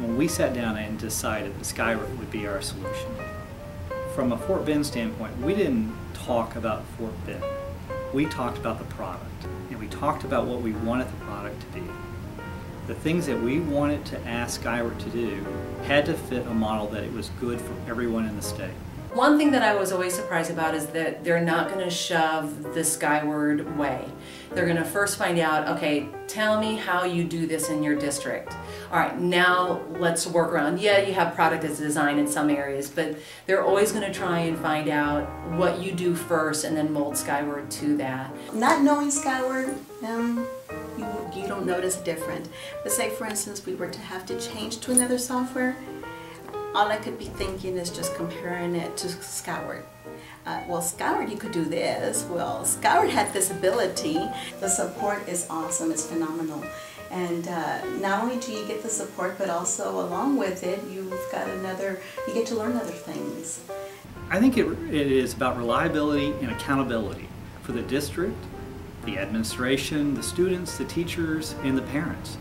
when we sat down and decided that Skyward would be our solution. From a Fort Bend standpoint, we didn't talk about Fort Bend. We talked about the product, and we talked about what we wanted the product to be. The things that we wanted to ask Skyward to do had to fit a model that it was good for everyone in the state. One thing that I was always surprised about is that they're not going to shove the Skyward way. They're going to first find out, okay, tell me how you do this in your district. All right, now let's work around. Yeah, you have product as design in some areas, but they're always going to try and find out what you do first and then mold Skyward to that. Not knowing Skyward, you don't notice different. But say, for instance, we were to have to change to another software, all I could be thinking is just comparing it to Skyward. Well, Skyward, you could do this. Well, Skyward had this ability. The support is awesome. It's phenomenal. And not only do you get the support, but also along with it, you get to learn other things. I think it is about reliability and accountability for the district, the administration, the students, the teachers, and the parents.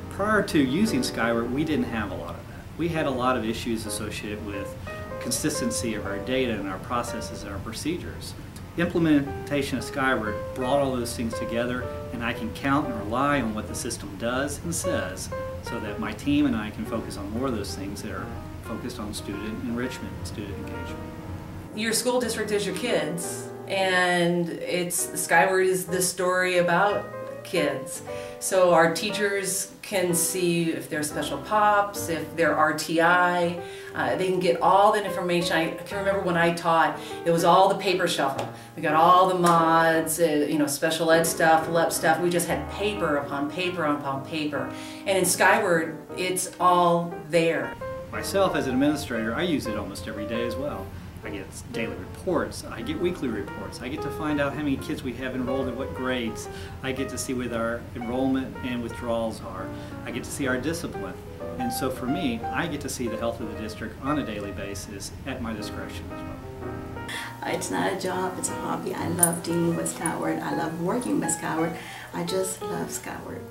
Prior to using Skyward, we didn't have a lot of that. We had a lot of issues associated with consistency of our data and our processes and our procedures. Implementation of Skyward brought all those things together, and I can count and rely on what the system does and says so that my team and I can focus on more of those things that are focused on student enrichment and student engagement. Your school district is your kids, and Skyward is the story about kids. So our teachers can see if they're special pops, if they're RTI, they can get all that information. I can remember when I taught, it was all the paper shuffle. We got all the mods, special ed stuff, LEP stuff. We just had paper upon paper upon paper. And in Skyward, it's all there. Myself as an administrator, I use it almost every day as well. I get daily reports, I get weekly reports, I get to find out how many kids we have enrolled at what grades, I get to see what our enrollment and withdrawals are, I get to see our discipline. And so for me, I get to see the health of the district on a daily basis at my discretion as well. It's not a job, it's a hobby. I love dealing with Skyward, I love working with Skyward, I just love Skyward.